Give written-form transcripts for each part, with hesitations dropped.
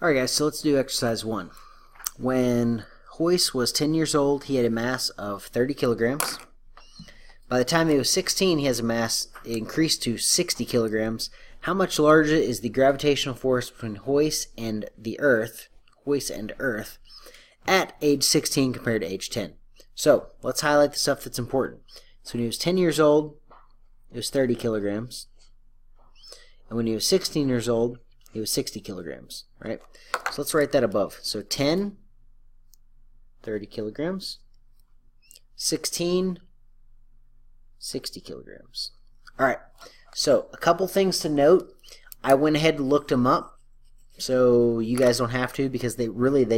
Alright guys, so let's do exercise 1. When Hoist was 10 years old, he had a mass of 30 kilograms. By the time he was 16, he has a mass increased to 60 kilograms. How much larger is the gravitational force between Hoist and Earth at age 16 compared to age 10? So, let's highlight the stuff that's important. So when he was 10 years old, it was 30 kilograms. And when he was 16 years old, it was 60 kilograms, right? So let's write that above. So 10, 30 kilograms. 16, 60 kilograms. All right, so a couple things to note. I went ahead and looked them up, so you guys don't have to because they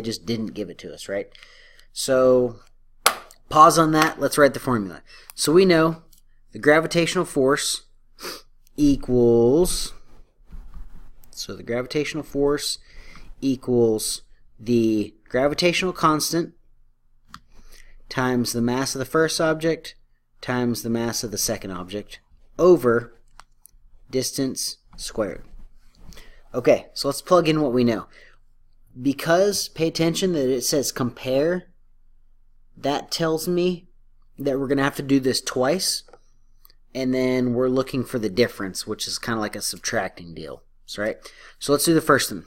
just didn't give it to us, right? So pause on that. Let's write the formula. So we know the gravitational force equals... So the gravitational force equals the gravitational constant times the mass of the first object times the mass of the second object over distance squared. Okay, so let's plug in what we know. Because, pay attention that it says compare, that tells me that we're going to have to do this twice, and then we're looking for the difference, which is kind of like a subtracting deal. So, right? So let's do the first one.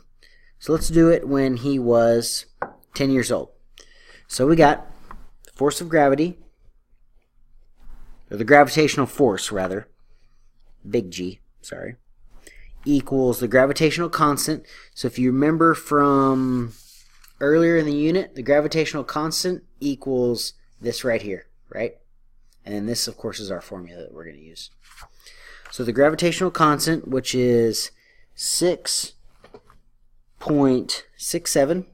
So let's do it when he was 10 years old. So we got the force of gravity, or the gravitational force rather, big G, sorry, equals the gravitational constant. So if you remember from earlier in the unit, the gravitational constant equals this right here, right? And then this, of course, is our formula that we're going to use. So the gravitational constant, which is 6.67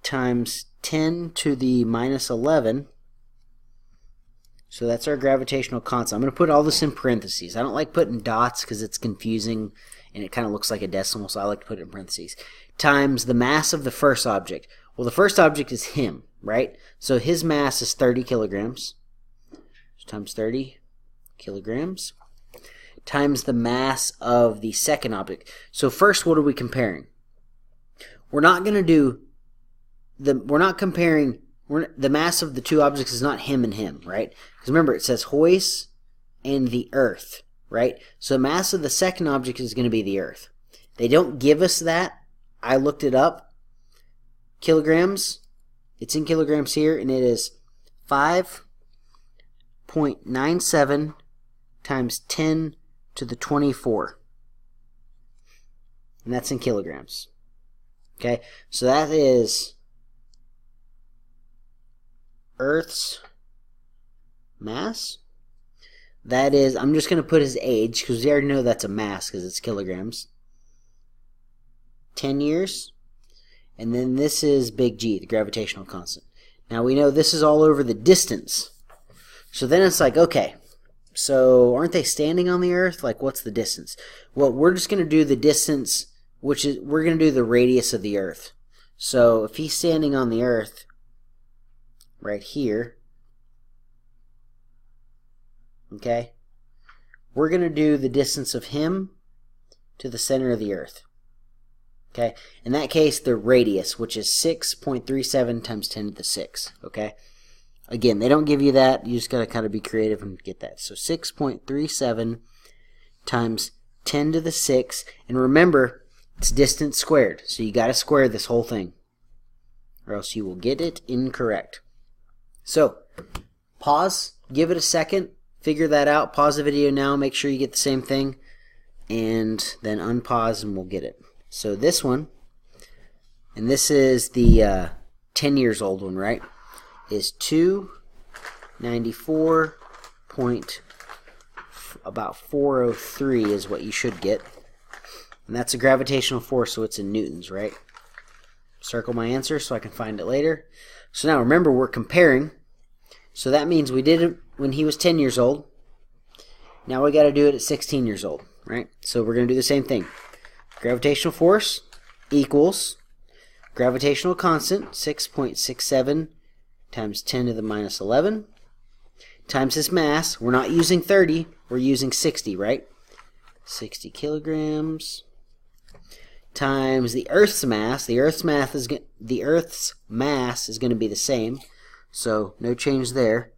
times 10 to the minus 11. So that's our gravitational constant. I'm going to put all this in parentheses. I don't like putting dots because it's confusing and it kind of looks like a decimal, so I like to put it in parentheses. Times the mass of the first object. Well, the first object is him, right? So his mass is 30 kilograms. So times 30 kilograms. Times the mass of the second object. So first, what are we comparing? We're not going to do the mass of the two objects is not him and him, right? Because remember, it says Hoist and the Earth, right? So the mass of the second object is going to be the Earth. They don't give us that. I looked it up. Kilograms. It's in kilograms here, and it is 5.97 times 10 to the 24. And that's in kilograms. Okay, so that is Earth's mass. That is, I'm just going to put his age because we already know that's a mass because it's kilograms. 10 years. And then this is big G, the gravitational constant. Now we know this is all over the distance. So then it's like, okay, so aren't they standing on the Earth? Like, what's the distance? Well, we're just going to do the distance, which is, we're going to do the radius of the Earth. So if he's standing on the Earth right here, okay, we're going to do the distance of him to the center of the Earth. Okay, in that case, the radius, which is 6.37 times 10 to the 6, okay? Again, they don't give you that. You just got to kind of be creative and get that. So 6.37 times 10 to the 6. And remember, it's distance squared. So you got to square this whole thing, or else you will get it incorrect. So pause, give it a second, figure that out. Pause the video now, make sure you get the same thing, and then unpause and we'll get it. So this one, and this is the 10 years old one, right? Is 294 about 403 is what you should get. And that's a gravitational force, so it's in newtons, right? Circle my answer so I can find it later. So now remember, we're comparing. So that means we did it when he was 10 years old. Now we got to do it at 16 years old, right? So we're going to do the same thing. Gravitational force equals gravitational constant, 6.67 times 10 to the minus 11, times his mass. We're not using 30, we're using 60, right? 60 kilograms times the Earth's mass. The Earth's mass is going to be the same, so no change there.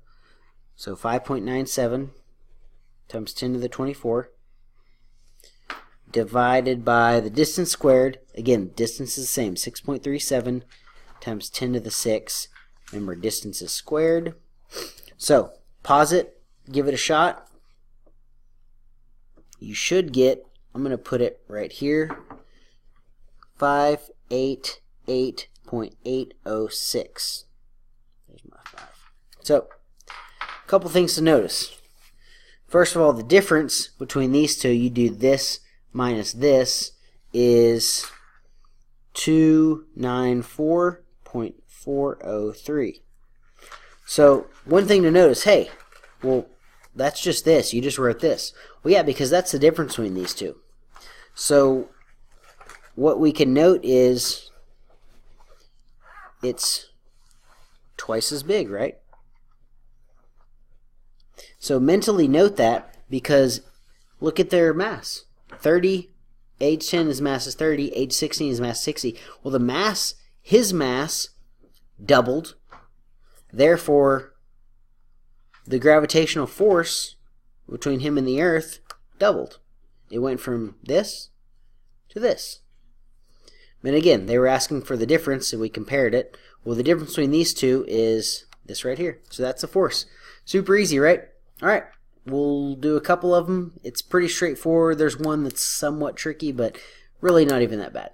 So 5.97 times 10 to the 24 divided by the distance squared. Again, distance is the same, 6.37 times 10 to the 6. Remember, distance is squared. So pause it, give it a shot. You should get, I'm going to put it right here, 588.806. There's my 5. So, a couple things to notice. First of all, the difference between these two, you do this minus this, is 294.403. So, one thing to notice, hey, well, that's just this. You just wrote this. Well, yeah, because that's the difference between these two. So, what we can note is it's twice as big, right? So mentally note that, because look at their mass. 30, age 10 his mass is 30, age 16 his mass is 60. Well, the mass, his mass doubled. Therefore, the gravitational force between him and the Earth doubled. It went from this to this. And again, they were asking for the difference, so we compared it. Well, the difference between these two is this right here. So that's the force. Super easy, right? All right, we'll do a couple of them. It's pretty straightforward. There's one that's somewhat tricky, but really not even that bad.